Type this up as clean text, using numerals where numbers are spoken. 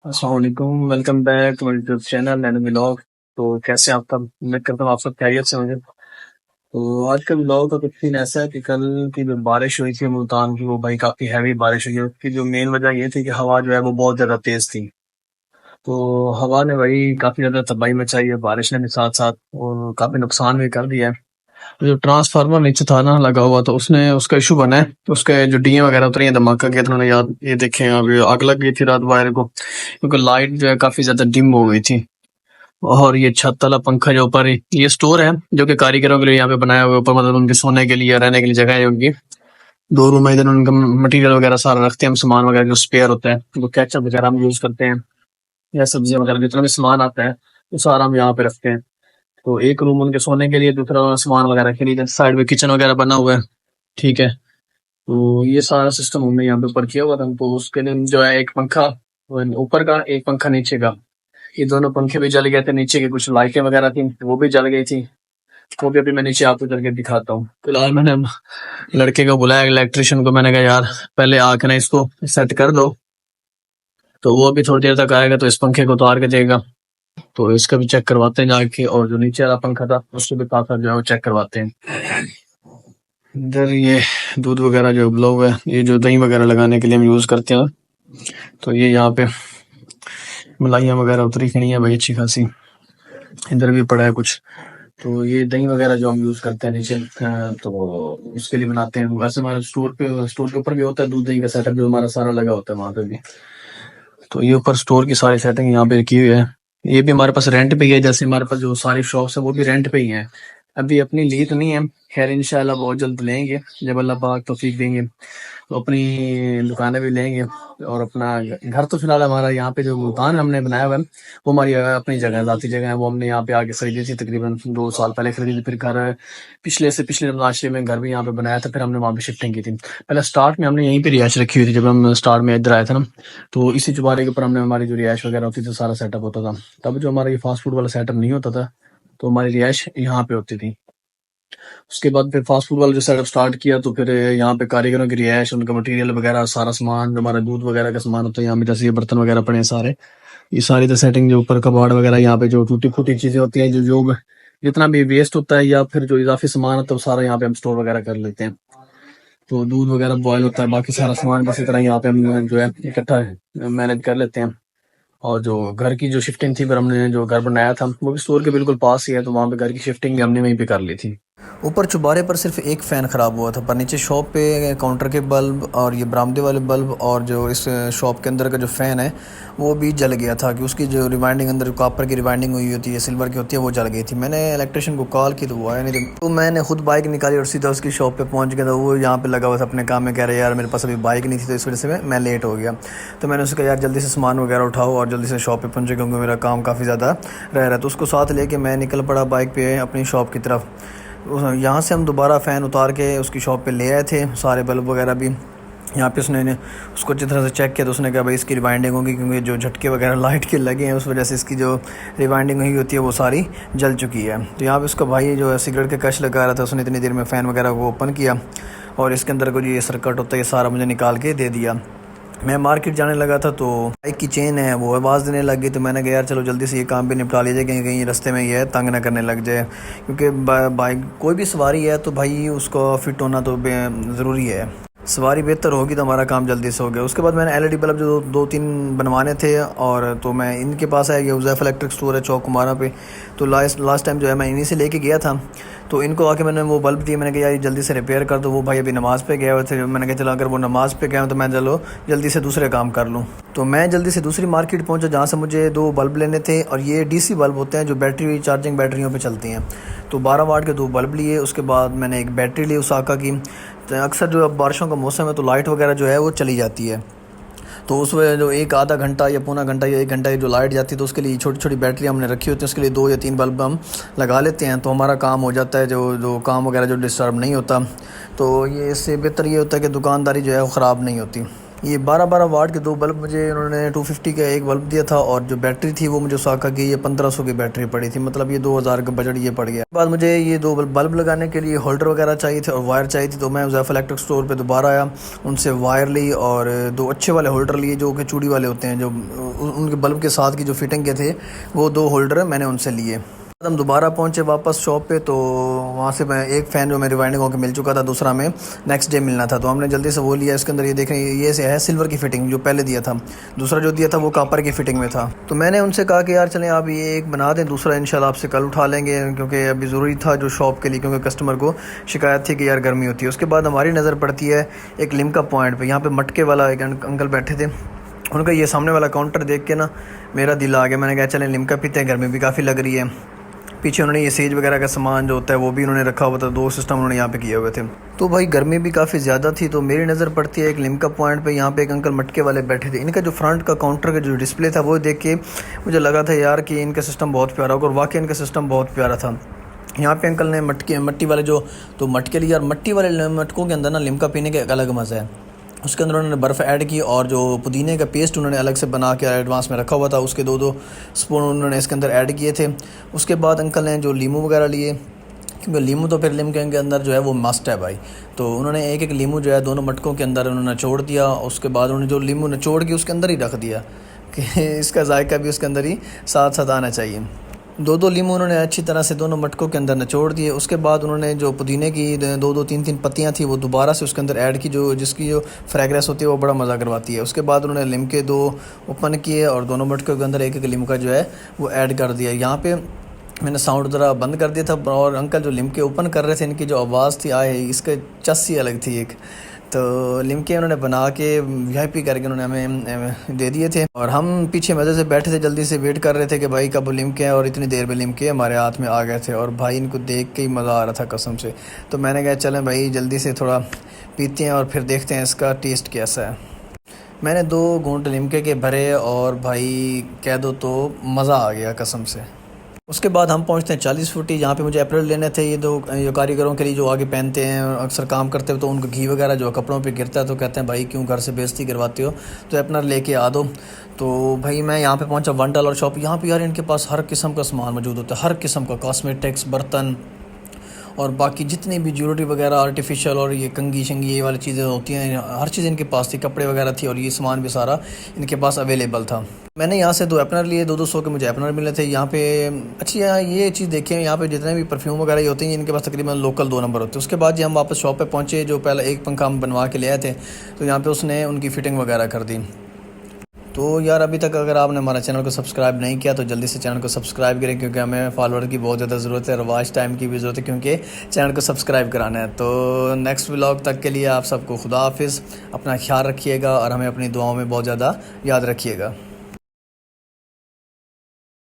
अस्सलाम वालेकुम, welcome back to my YouTube channel Nano Vlog. तो कैसे हैं आप सब? उम्मीद करता हूँ आप सब खैरियत से होंगे। तो आज का व्लॉग का कुछ सीन ऐसा है कि कल की जो बारिश हुई थी मुल्तान की, वो भाई काफ़ी हैवी बारिश हुई है। उसकी जो मेन वजह ये थी कि हवा जो है वो बहुत ज़्यादा तेज़ थी। तो हवा ने भाई काफ़ी ज़्यादा तबाही मचाई है, बारिश ने भी साथ-साथ और काफ़ी नुकसान भी कर दिया है। तो जो ट्रांसफार्मर नीचे था ना लगा हुआ, तो उसने उसका इशू बना है। तो उसके जो डीएम वगैरह उतरी हैं, धमाका किया था उन्होंने, याद ये देखें अभी आग लग गई थी रात वायर को, क्योंकि लाइट जो है काफ़ी ज़्यादा डिम हो गई थी। और ये छत वाला पंखा जो ऊपर है, ये स्टोर है जो कि कारीगरों के लिए यहाँ पे बनाया हुआ है ऊपर, मतलब उनके सोने के लिए रहने के लिए जगह है उनकी। दो रूम है, इधर उनका मटेरियल वगैरह सारा रखते हैं हम, सामान वगैरह जो स्पेयर होता है, जो केचप वगैरह हम यूज करते हैं, या सब्जियां वगैरह जितना भी सामान आता है वो सारा हम यहाँ पे रखते हैं। तो एक रूम उनके सोने के लिए, दूसरा सामान वगैरह के लिए, साइड में किचन वगैरह बना हुआ है। ठीक है। तो ये सारा सिस्टम हमने यहाँ पे ऊपर किया हुआ था। तो उसके लिए जो है एक पंखा वो ऊपर का, एक पंखा नीचे का, ये दोनों पंखे भी जल गए थे। नीचे की कुछ लाइटें वगैरह थी वो भी जल गई थी। वो भी अभी मैं नीचे आपको चल के दिखाता हूँ। फिलहाल मैंने लड़के को बुलाया, इलेक्ट्रिशियन को। मैंने कहा यार पहले आके ना इसको सेट कर दो। तो वो अभी थोड़ी देर तक आएगा तो इस पंखे को उतार के देगा। तो इसका भी चेक करवाते हैं जाके, और जो नीचे वाला पंखा था उसको भी काफी जो है वो चेक करवाते हैं। इधर ये दूध वगैरह जो उबला हुआ है, ये जो दही वगैरह लगाने के लिए हम यूज करते हैं, तो ये यहाँ पे मलाइयाँ वगैरह उतरी खड़ी है भाई अच्छी खासी। इधर भी पड़ा है कुछ। तो ये दही वगैरह जो हम यूज करते हैं नीचे, तो उसके लिए बनाते हैं। वैसे हमारे स्टोर के ऊपर भी होता है दूध दही का सेटअप, जो हमारा सारा लगा होता है वहां पे भी। तो ये ऊपर स्टोर की सारी सेटिंग यहाँ पे की हुई है। ये भी हमारे पास रेंट पे ही है, जैसे हमारे पास जो सारी शॉप्स है वो भी रेंट पे ही है। अभी अपनी ली तो नहीं है, खैर इंशाल्लाह बहुत जल्द लेंगे जब अल्लाह पाक तौफीक देंगे। तो अपनी दुकानें भी लेंगे, और अपना घर तो फिलहाल हमारा यहाँ पे जो मुल्तान में हमने बनाया हुआ है वो हमारी अपनी जगह है, जाती जगह है। वो हमने यहाँ पे आके खरीदी थी, तकरीबन 2 साल पहले खरीदी थी। फिर घर पिछले से पिछले रमजान में घर भी यहाँ पे बनाया था, फिर हमने वहाँ पे शिफ्टिंग की थी। पहले स्टार्ट में हमने यहीं पे रिहाइश रखी हुई थी, जब हम स्टार्ट में इधर आए थे ना। तो इसी चुबारे के ऊपर हमने हमारी जो रिहाइश वगैरह होती थी सारा सेटअप होता था। तब जो हमारा ये फास्ट फूड वाला सेटअप नहीं होता था, तो हमारी रिहाइश यहाँ पे होती थी। उसके बाद फिर फास्ट फूड वाला जो सेटअप स्टार्ट किया, तो फिर यहाँ पे कारीगरों की रिहाइश, उनका मटेरियल वगैरह सारा सामान, जो हमारा दूध वगैरह का सामान होता है यहाँ पे, जैसे ये बर्तन वगैरह पड़े हैं सारे, ये सारी तो सेटिंग जो ऊपर कबाड़ वगैरह, यहाँ पे जो टूटी फूटी चीजें होती हैं, जो जितना भी वेस्ट होता है या फिर जो इजाफी सामान होता है वो सारा यहाँ पे हम स्टोर वगैरह कर लेते हैं। तो दूध वगैरह बॉयल होता है, बाकी सारा सामान बस इतना यहाँ पे हम जो है इकट्ठा मैनेज कर लेते हैं। और जो घर की जो शिफ्टिंग थी, फिर हमने जो घर बनाया था वो भी स्टोर के बिल्कुल पास ही है, तो वहाँ पे घर की शिफ्टिंग भी हमने वहीं पे कर ली थी। ऊपर चुबारे पर सिर्फ एक फ़ैन ख़राब हुआ था, पर नीचे शॉप पे काउंटर के बल्ब और ये बरामदे वाले बल्ब और जो इस शॉप के अंदर का जो फ़ैन है वो भी जल गया था, कि उसकी जो रिवाइंडिंग अंदर कॉपर की रिवाइंडिंग हुई होती है, सिल्वर की होती है, वो जल गई थी। मैंने इलेक्ट्रिशियन को कॉल की तो वो आया नहीं, तो मैंने खुद बाइक निकाली और सीधा उसकी शॉप पे पहुंच गया। था वो यहाँ पे लगा हुआ था अपने काम में, कह रहे यार मेरे पास अभी बाइक नहीं थी तो इस वजह से मैं लेट हो गया। तो मैंने उससे कहा यार जल्दी से सामान वगैरह उठाओ और जल्दी से शॉप पे पहुँचे, क्योंकि मेरा काम काफ़ी ज़्यादा रह रहा है। तो उसको साथ लेके मैं निकल पड़ा बाइक पे अपनी शॉप की तरफ। यहाँ से हम दोबारा फ़ैन उतार के उसकी शॉप पे ले आए थे, सारे बल्ब वगैरह भी। यहाँ पे उसने उसको अच्छी तरह से चेक किया, तो उसने कहा भाई इसकी रिवाइंडिंग होगी, क्योंकि जो झटके वगैरह लाइट के लगे हैं उस वजह से इसकी जो रिवाइंडिंग हुई होती है वो सारी जल चुकी है। तो यहाँ पे उसका भाई जो है सिगरेट के कश लगा रहा था, उसने इतनी देर में फ़ैन वगैरह को ओपन किया और इसके अंदर को जो ये सर्किट होता है ये सारा मुझे निकाल के दे दिया। मैं मार्केट जाने लगा था तो बाइक की चेन है वो आवाज़ देने लग गई, तो मैंने कहा यार चलो जल्दी से ये काम भी निपटा लीजिए, कहीं कहीं रास्ते में ये तंग ना करने लग जाए। क्योंकि बाइक कोई भी सवारी है तो भाई उसको फिट होना तो ज़रूरी है। सवारी बेहतर होगी तो हमारा काम जल्दी से हो गया। उसके बाद मैंने एलईडी बल्ब जो दो तीन बनवाने थे, और तो मैं इनके पास आया, ये उज़ैफ़ इलेक्ट्रिक स्टोर है चौक कुमारा पे। तो लास्ट टाइम जो है मैं इन्हीं से लेके गया था। तो इनको आके मैंने वो बल्ब दिए, मैंने कहा यार जल्दी से रिपेयर कर दो। वो भाई अभी नमाज़ पे गए हुए थे, मैंने कहा चलो अगर वो नमाज़ पे गए तो मैं चलो जल्दी से दूसरे काम कर लूँ। तो मैं जल्दी से दूसरी मार्केट पहुंचा जहाँ से मुझे दो बल्ब लेने थे, और ये डीसी बल्ब होते हैं जो बैटरी चार्जिंग बैटरियों पे चलती हैं। तो 12 वाट के दो बल्ब लिए। उसके बाद मैंने एक बैटरी ली उसाका की। तो अक्सर जो अब बारिशों का मौसम है तो लाइट वगैरह जो है वो चली जाती है, तो उस वजह जो एक आधा घंटा या पौना घंटा या 1 घंटा जो लाइट जाती है, तो उसके लिए छोटी छोटी बैटरी हमने रखी होती है, उसके लिए 2 या 3 बल्ब हम लगा लेते हैं, तो हमारा काम हो जाता है, जो जो काम वगैरह जो डिस्टर्ब नहीं होता। तो ये इससे बेहतर ये होता है कि दुकानदारी जो है वो ख़राब नहीं होती। ये 12-12 वाट के 2 बल्ब मुझे उन्होंने 250 का एक बल्ब दिया था, और जो बैटरी थी वो मुझे साका की ये 1500 की बैटरी पड़ी थी, मतलब ये 2000 का बजट ये पड़ गया। बाद मुझे ये 2 बल्ब लगाने के लिए होल्डर वगैरह चाहिए थे और वायर चाहिए थी, तो मैं ज़ैफ़ इलेक्ट्रिक स्टोर पे दोबारा आया, उनसे वायर ली और 2 अच्छे वाले होल्डर लिए जो कि चूड़ी वाले होते हैं, जो उनके बल्ब के साथ की जो फिटिंग के थे वो 2 होल्डर मैंने उनसे लिए। हम दोबारा पहुंचे वापस शॉप पे, तो वहाँ से मैं एक फ़ैन जो मैं रिवाइंडिंग होकर मिल चुका था, दूसरा में नेक्स्ट डे मिलना था, तो हमने जल्दी से वो लिया। इसके अंदर ये देखें, ये से है सिल्वर की फ़िटिंग जो पहले दिया था, दूसरा जो दिया था वो कॉपर की फ़िटिंग में था। तो मैंने उनसे कहा कि यार चलें आप ये एक बना दें, दूसरा इंशाल्लाह आपसे कल उठा लेंगे, क्योंकि अभी ज़रूरी था जो शॉप के लिए, क्योंकि कस्टमर को शिकायत थी कि यार गर्मी होती है। उसके बाद हमारी नज़र पड़ती है एक लिम्का पॉइंट पर, यहाँ पर मटके वाला एक अंकल बैठे थे, उनका ये सामने वाला काउंटर देख के ना मेरा दिल आ गया। मैंने कहा चलें लिम्का पीते हैं, गर्मी भी काफ़ी लग रही है। पीछे उन्होंने ये सेज वगैरह का सामान जो होता है वो भी उन्होंने रखा हुआ था, 2 सिस्टम उन्होंने यहाँ पे किए हुए थे। तो भाई गर्मी भी काफ़ी ज़्यादा थी, तो मेरी नज़र पड़ती है एक लिम्का पॉइंट पे, यहाँ पे एक अंकल मटके वाले बैठे थे। इनका जो फ्रंट का काउंटर का जो डिस्प्ले था वो देख के मुझे लगा था यार कि इनका सिस्टम बहुत प्यारा होगा, और वाकई इनका सिस्टम बहुत प्यारा था। यहाँ पे अंकल ने मट्टी वाले जो तो मटके लिए, और मट्टी वाले मटकों के अंदर ना लिम्का पीने का एक अलग मज़ा है। उसके अंदर उन्होंने बर्फ़ ऐड की, और जो पुदीने का पेस्ट उन्होंने अलग से बना के एडवांस में रखा हुआ था, उसके 2-2 स्पून उन्होंने इसके अंदर ऐड किए थे। उसके बाद अंकल ने जो लीमू वगैरह लिए, क्योंकि लीमू तो फिर लिम्के के अंदर जो है वो मस्ट है भाई, तो उन्होंने एक एक लीमू जो है दोनों मटकों के अंदर उन्होंने निचोड़ दिया। उसके बाद उन्होंने जो लीमू निचोड़ के उसके अंदर ही रख दिया कि इसका जायका भी उसके अंदर ही साथ साथ आना चाहिए। 2-2 लीमू उन्होंने अच्छी तरह से दोनों मटकों के अंदर निचोड़ दिए। उसके बाद उन्होंने जो पुदीने की 2-2 3-3 पत्तियां थी वो दोबारा से उसके अंदर ऐड की, जो जिसकी जो फ्रेगरेंस होती है वो बड़ा मज़ा करवाती है। उसके बाद उन्होंने लिम्के 2 ओपन किए और दोनों मटकों के अंदर एक एक लिम्का जो है वो ऐड कर दिया। यहाँ पे मैंने साउंड ज़रा बंद कर दिया था, और अंकल जो लिम्के ओपन कर रहे थे इनकी जो आवाज़ थी आए इसका चस्सी अलग थी एक। तो लिम्के उन्होंने बना के वीआईपी करके उन्होंने हमें दे दिए थे, और हम पीछे मज़े से बैठे थे, जल्दी से वेट कर रहे थे कि भाई कब लिम्के हैं, और इतनी देर में लिम्के हमारे हाथ में आ गए थे, और भाई इनको देख के ही मज़ा आ रहा था कसम से। तो मैंने कहा चलें भाई जल्दी से थोड़ा पीते हैं और फिर देखते हैं इसका टेस्ट कैसा है। मैंने 2 घूंट लिम्के के भरे और भाई कह दो तो मज़ा आ गया कसम से। उसके बाद हम पहुंचते हैं 40 फुटी, जहाँ पे मुझे अप्रैल लेने थे, ये 2 ये कारीगरों के लिए जो आगे पहनते हैं अक्सर काम करते हो, तो उनको घी वगैरह जो कपड़ों पे गिरता है तो कहते हैं भाई क्यों घर से बेइज्जती करवाते हो, तो अपना लेके आ दो। तो भाई मैं यहाँ पे पहुंचा $1 शॉप। यहाँ पे यार इनके पास हर किस्म का सामान मौजूद होता है, हर किस्म का कॉस्मेटिक्स, बर्तन और बाकी जितनी भी ज्वेलरी वगैरह आर्टिफिशियल और ये कंगी शंगी ये वाली चीज़ें होती हैं, हर चीज़ इनके पास थी, कपड़े वगैरह थी, और ये सामान भी सारा इनके पास अवेलेबल था। मैंने यहाँ से 2 अपनर लिए, 200 के मुझे अपनर मिले थे। यहाँ पे अच्छी यहाँ ये चीज़ देखिए, यहाँ पे जितने भी परफ्यूम वगैरह ये होते हैं इनके पास तकरीबन लोकल 2 नंबर होते हैं। उसके बाद जी हम वापस शॉप पे पहुँचे, जो पहले एक पंखा हम बनवा के ले आए थे, तो यहाँ पे उसने उनकी फ़िटिंग वगैरह कर दी। तो यार अभी तक अगर आपने हमारा चैनल को सब्सक्राइब नहीं किया तो जल्दी से चैनल को सब्सक्राइब करें, क्योंकि हमें फॉलोअर की बहुत ज़्यादा ज़रूरत है, और वॉच टाइम की भी ज़रूरत है, क्योंकि चैनल को सब्सक्राइब कराना है। तो नेक्स्ट व्लॉग तक के लिए आप सबको खुदा हाफिज़, अपना ख्याल रखिएगा और हमें अपनी दुआओं में बहुत ज़्यादा याद रखिएगा।